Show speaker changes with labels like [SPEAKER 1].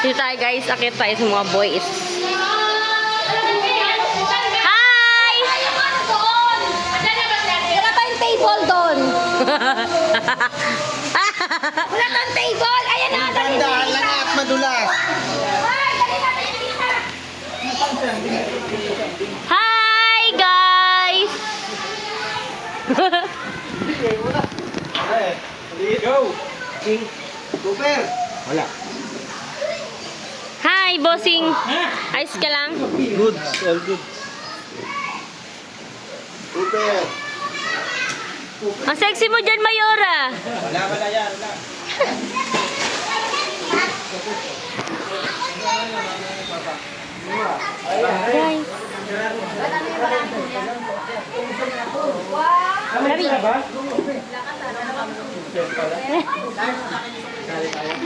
[SPEAKER 1] Dito tayo guys, akit tayo sa mga boys. Hi!
[SPEAKER 2] Wala tayong table doon. Wala tayong table. Ayan na.
[SPEAKER 3] Tandaan lang at madulas.
[SPEAKER 1] Hi guys!
[SPEAKER 3] Go! King Cooper! Wala.
[SPEAKER 1] Hi bossing! Ayos ka lang?
[SPEAKER 3] Good. All good. Cooper!
[SPEAKER 1] Ang sexy mo dyan, Mayora!
[SPEAKER 3] Wala yan. Wala.
[SPEAKER 1] Guys.